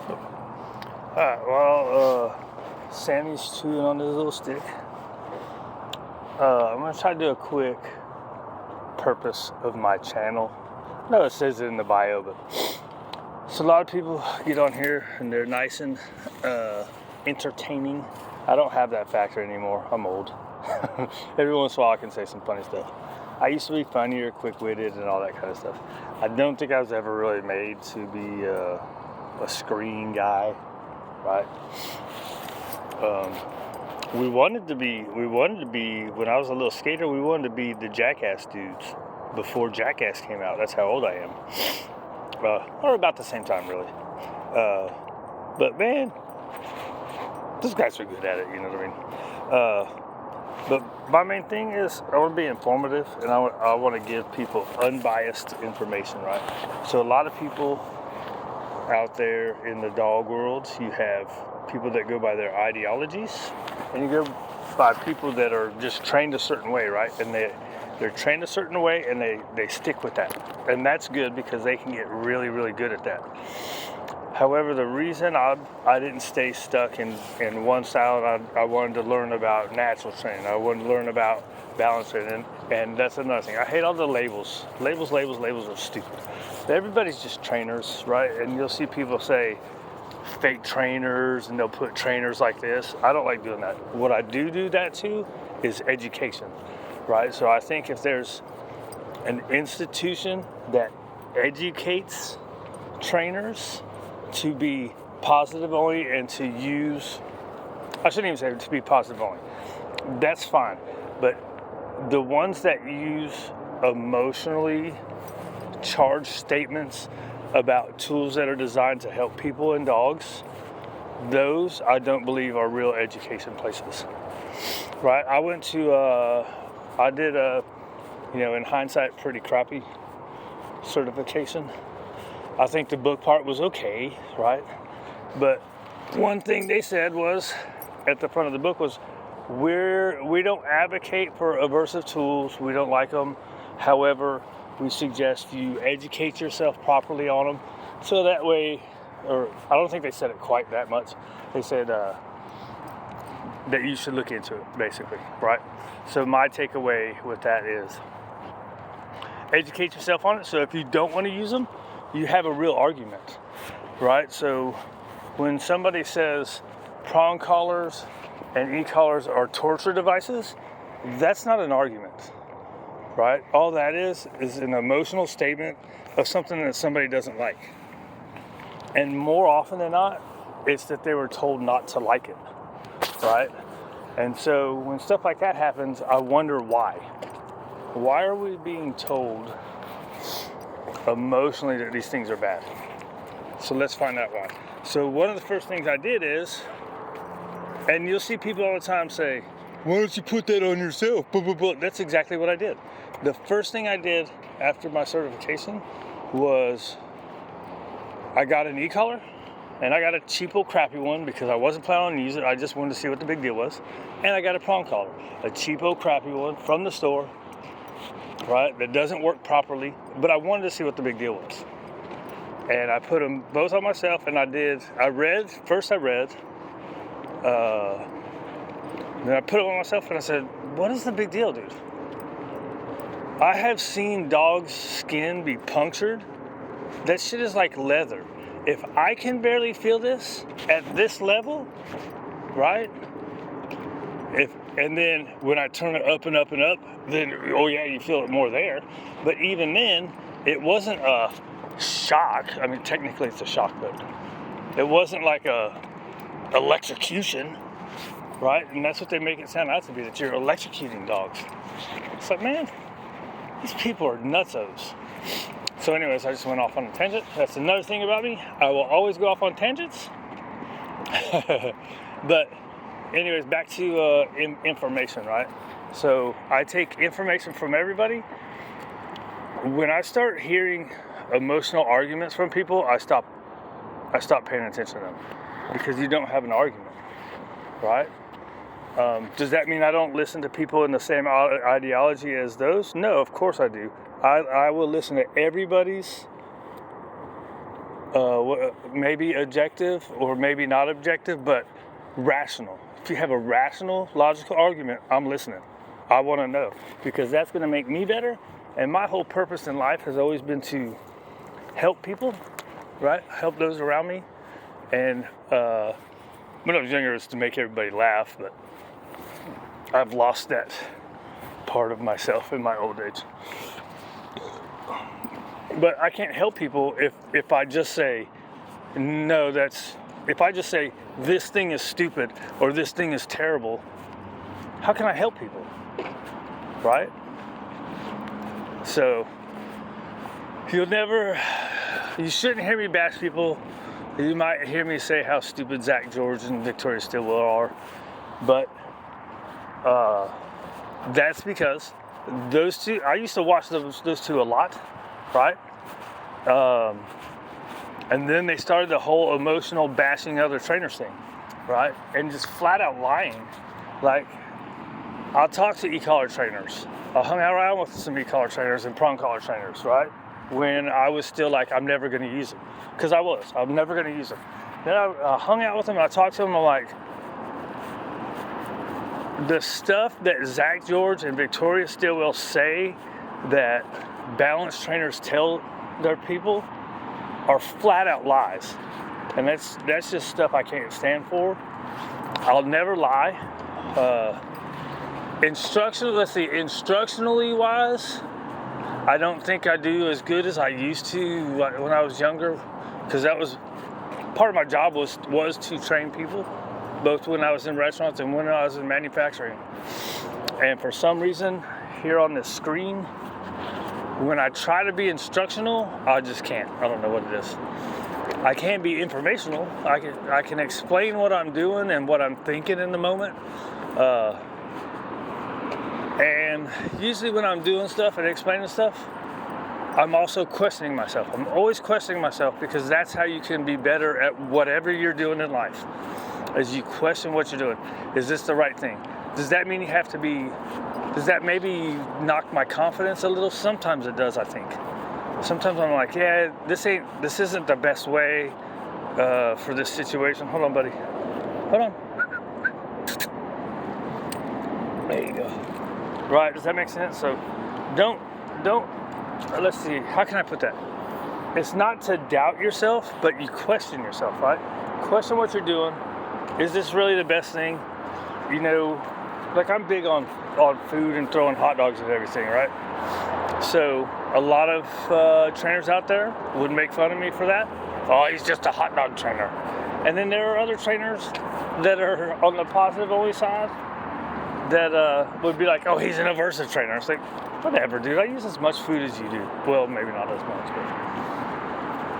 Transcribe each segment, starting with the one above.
Alright, well, Sammy's chewing on his little stick. I'm going to try to do a quick purpose of my channel. No, it says it in the bio, but so a lot of people get on here and they're nice and entertaining. I don't have that factor anymore. I'm old. Every once in a while I can say some funny stuff. I used to be funnier, quick-witted, and all that kind of stuff. I don't think I was ever really made to be a screen guy, right? We wanted to be, when I was a little skater, we wanted to be the Jackass dudes before Jackass came out. That's how old I am. Or about the same time, really. But man, those guys are good at it, you know what I mean? But my main thing is I want to be informative, and I want to give people unbiased information, right? So a lot of people out there in the dog world, you have people that go by their ideologies, and you go by people that are just trained a certain way, right? And they're trained a certain way, and they stick with that. And that's good because they can get really, really good at that. However, the reason I didn't stay stuck in one style, I wanted to learn about natural training. I wanted to learn about balance training, and that's another thing. I hate all the labels. Labels are stupid. Everybody's just trainers, right? And you'll see people say fake trainers, and they'll put trainers like this. I don't like doing that. What I do that to is education, right? So I think if there's an institution that educates trainers to be positive only and to use, I shouldn't even say to be positive only, that's fine. But the ones that use emotionally charged statements about tools that are designed to help people and dogs, those I don't believe are real education places, right? I went to, I did a, in hindsight, pretty crappy certification. I think the book part was okay, right? But one thing they said was, at the front of the book was, we don't advocate for aversive tools. We don't like them. However, we suggest you educate yourself properly on them. So that way, or I don't think they said it quite that much. They said that you should look into it, basically, right? So my takeaway with that is educate yourself on it. So if you don't want to use them, you have a real argument, right? So when somebody says prong collars and e-collars are torture devices, that's not an argument, right? All that is an emotional statement of something that somebody doesn't like. And more often than not, it's that they were told not to like it, right? And so when stuff like that happens, I wonder why. Why are we being told emotionally that these things are bad? So let's find out why. So one of the first things I did is, and you'll see people all the time say, why don't you put that on yourself? That's exactly what I did. The first thing I did after my certification was I got an e-collar, and I got a cheapo crappy one because I wasn't planning on using it. I just wanted to see what the big deal was. And I got a prong collar, a cheapo crappy one from the store, right, that doesn't work properly, but I wanted to see what the big deal was. And I put them both on myself, and I read, then I put it on myself, and I said, what is the big deal, dude? I have seen dogs' skin be punctured. That shit is like leather. If I can barely feel this at this level, right? And then when I turn it up and up and up, then, oh yeah, you feel it more there. But even then, it wasn't a shock. I mean, technically it's a shock, but it wasn't like a electrocution, right? And that's what they make it sound out to be, that you're electrocuting dogs. It's like, man, these people are nutsos. So anyways, I just went off on a tangent. That's another thing about me. I will always go off on tangents. But anyways, back to information, right? So I take information from everybody. When I start hearing emotional arguments from people, I stop paying attention to them, because you don't have an argument, right? Does that mean I don't listen to people in the same ideology as those? No, of course I do. I will listen to everybody's maybe objective or maybe not objective, but rational. If you have a rational, logical argument, I'm listening. I want to know, because that's going to make me better. And my whole purpose in life has always been to help people, right? Help those around me. And when I was younger, it was to make everybody laugh, but I've lost that part of myself in my old age. But I can't help people if I just say, no, if I just say, this thing is stupid or this thing is terrible, how can I help people, right? So, you shouldn't hear me bash people. You might hear me say how stupid Zach George and Victoria Stilwell are, but that's because those two, I used to watch those two a lot, right? And then they started the whole emotional bashing other trainers thing, right? And just flat out lying. Like, I'll talk to e-collar trainers. I hung out around with some e-collar trainers and prong collar trainers, right? When I was still like, I'm never going to use them. Because I'm never going to use them. Then I hung out with them and I talked to them. I'm like, the stuff that Zach George and Victoria Stilwell say that balanced trainers tell their people are flat out lies. And that's just stuff I can't stand for. I'll never lie. Instructionally wise, I don't think I do as good as I used to when I was younger, because that was part of my job was to train people, both when I was in restaurants and when I was in manufacturing. And for some reason, here on this screen, when I try to be instructional, I just can't. I don't know what it is. I can't be informational. I can explain what I'm doing and what I'm thinking in the moment. And usually when I'm doing stuff and explaining stuff, I'm also questioning myself. I'm always questioning myself, because that's how you can be better at whatever you're doing in life, as you question what you're doing. Is this the right thing? Does that mean you have to be, does that maybe knock my confidence a little? Sometimes it does, I think. Sometimes I'm like, yeah, this isn't the best way for this situation. Hold on, buddy. Hold on. There you go. Right, does that make sense? So don't, let's see, how can I put that? It's not to doubt yourself, but you question yourself, right? Question what you're doing. Is this really the best thing? You know, like I'm big on food and throwing hot dogs at everything, right? So a lot of trainers out there would make fun of me for that. Oh, he's just a hot dog trainer. And then there are other trainers that are on the positive only side that would be like, oh, he's an aversive trainer. It's like, whatever, dude. I use as much food as you do. Well, maybe not as much,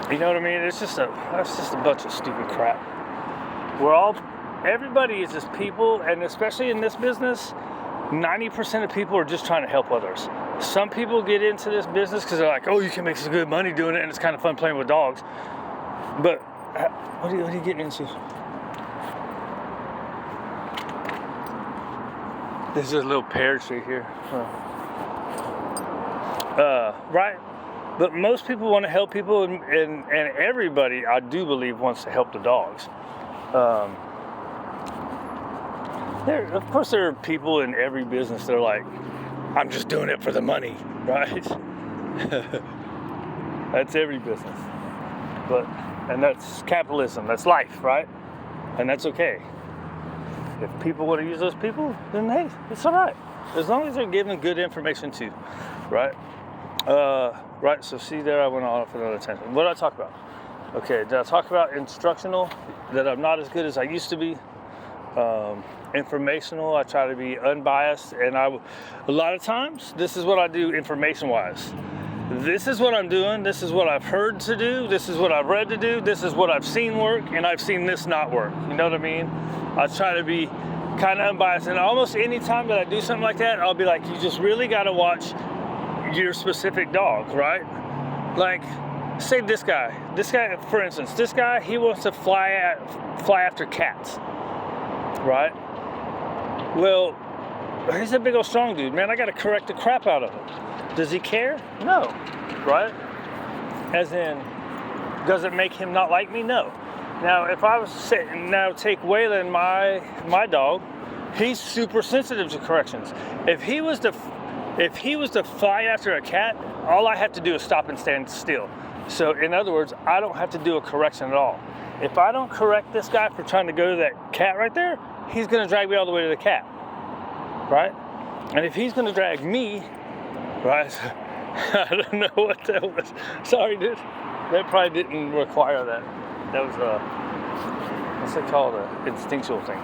but you know what I mean? That's just a bunch of stupid crap. Everybody is just people, and especially in this business, 90% of people are just trying to help others. Some people get into this business because they're like, oh, you can make some good money doing it, and it's kind of fun playing with dogs. But what are you getting into? There's just a little pear tree here. Right? But most people want to help people, and everybody, I do believe, wants to help the dogs. Of course, there are people in every business that are like, I'm just doing it for the money, right? That's every business. And that's capitalism, that's life, right? And that's okay. If people want to use those people, then hey, it's all right. As long as they're giving good information too, right? Right, so see there, I went off another tangent. What did I talk about? Okay, did I talk about instructional, that I'm not as good as I used to be? Informational, I try to be unbiased, and a lot of times, this is what I do information-wise. This is what I'm doing, this is what I've heard to do, this is what I've read to do, this is what I've seen work, and I've seen this not work. You know what I mean? I try to be kind of unbiased, and almost any time that I do something like that, I'll be like, you just really got to watch your specific dog, right? Like, say this guy, for instance, he wants to fly after cats, right? Well, he's a big old strong dude, man. I got to correct the crap out of him. Does he care? No, right? As in, Does it make him not like me? No. Now, if I was sitting, now take Waylon, my dog, he's super sensitive to corrections. If he was to fly after a cat, all I have to do is stop and stand still. So in other words, I don't have to do a correction at all. If I don't correct this guy for trying to go to that cat right there, he's gonna drag me all the way to the cat, right? And if he's gonna drag me, right, I don't know what that was. Sorry, dude. That probably didn't require that. That was what's it called? An instinctual thing.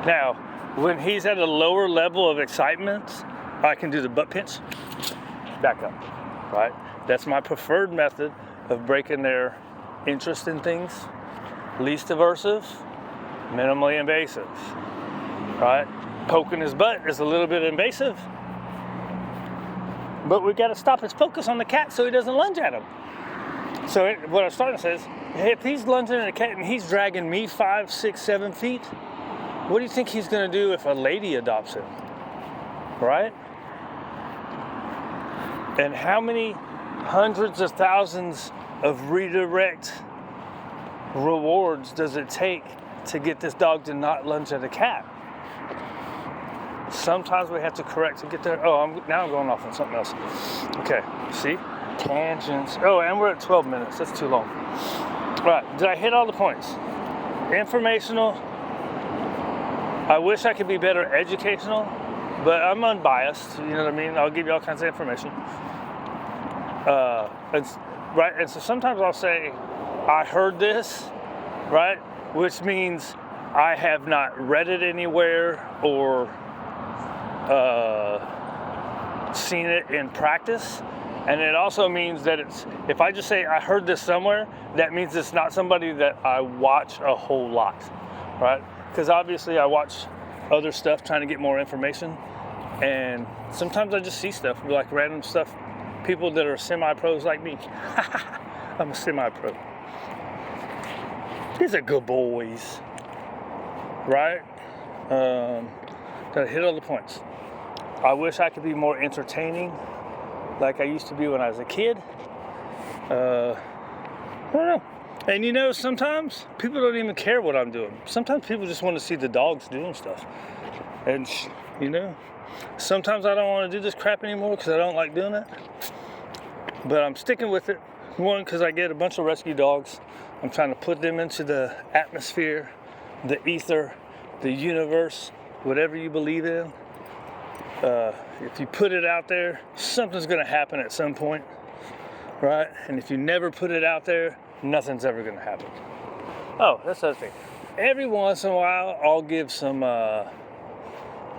Now, when he's at a lower level of excitement, I can do the butt pinch, back up, right? That's my preferred method of breaking their interest in things. Least aversive, minimally invasive, right? Poking his butt is a little bit invasive, but we got to stop his focus on the cat so he doesn't lunge at him. So what I'm starting to say is, if he's lunging at a cat and he's dragging me 5, 6, 7 feet, what do you think he's going to do if a lady adopts him, right? And how many hundreds of thousands of redirect rewards does it take to get this dog to not lunge at a cat? Sometimes we have to correct to get there. Oh, now I'm going off on something else. Okay, see? Tangents. Oh, and we're at 12 minutes. That's too long. All right, did I hit all the points? Informational. I wish I could be better educational, but I'm unbiased. You know what I mean? I'll give you all kinds of information. Right, and so sometimes I'll say, I heard this, right? Which means I have not read it anywhere or seen it in practice. And it also means that if I just say I heard this somewhere, that means it's not somebody that I watch a whole lot, right? Because obviously I watch other stuff trying to get more information, and sometimes I just see stuff, like random stuff, people that are semi-pros like me. I'm a semi-pro. These are good boys, right? Did I hit all the points? I wish I could be more entertaining like I used to be when I was a kid. I don't know. And you know, sometimes people don't even care what I'm doing. Sometimes people just want to see the dogs doing stuff. And you know, sometimes I don't want to do this crap anymore because I don't like doing it. But I'm sticking with it. One, because I get a bunch of rescue dogs. I'm trying to put them into the atmosphere, the ether, the universe, whatever you believe in. If you put it out there, something's going to happen at some point, right? And if you never put it out there, nothing's ever going to happen. Oh, that's the other thing. Every once in a while, I'll give some, I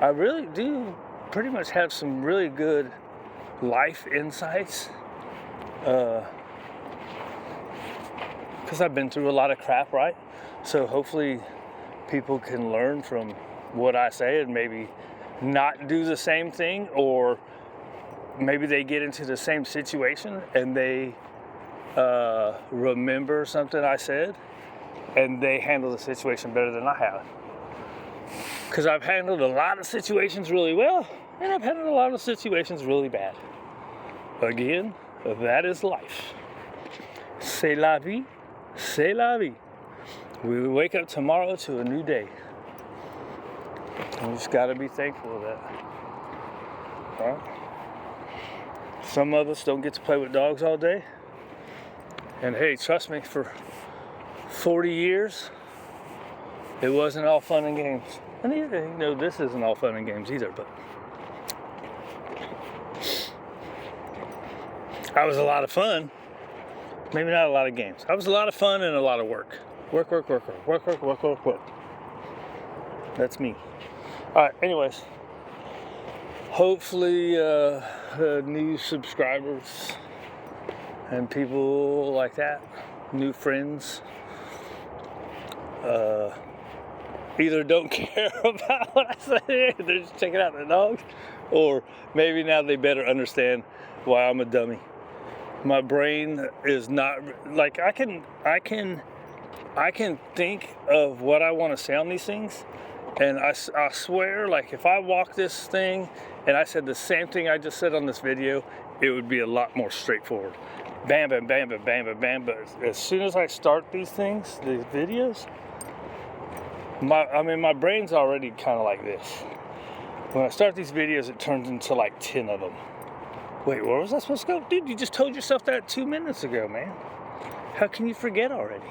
really do pretty much have some really good life insights. Because I've been through a lot of crap, right? So hopefully people can learn from what I say and maybe not do the same thing, or maybe they get into the same situation and they remember something I said and they handle the situation better than I have. Because I've handled a lot of situations really well, and I've handled a lot of situations really bad. Again, that is life. C'est la vie, c'est la vie. We wake up tomorrow to a new day. You just got to be thankful of that. Right? Some of us don't get to play with dogs all day. And hey, trust me, for 40 years, it wasn't all fun and games. And you know, this isn't all fun and games either, but I was a lot of fun. Maybe not a lot of games. I was a lot of fun and a lot of work. Work. That's me. All right, anyways, hopefully new subscribers and people like that, new friends, either don't care about what I say, they're just checking out the dogs, or maybe now they better understand why I'm a dummy. My brain is not, like, I can think of what I want to say on these things. And I swear, like, if I walk this thing and I said the same thing I just said on this video, it would be a lot more straightforward. bam, bam, bam, bam, bam, bam, bam. But as soon as I start these things, these videos, my brain's already kind of like this. When I start these videos, it turns into like 10 of them. Wait, where was I supposed to go? Dude, you just told yourself that 2 minutes ago, man. How can you forget already?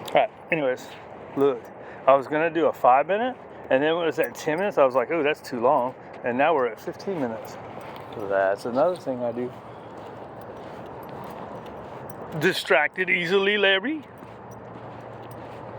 Alright, anyways, look. I was going to do a 5-minute, and then when it was at 10 minutes, I was like, oh, that's too long. And now we're at 15 minutes. So that's another thing I do. Distracted easily, Larry.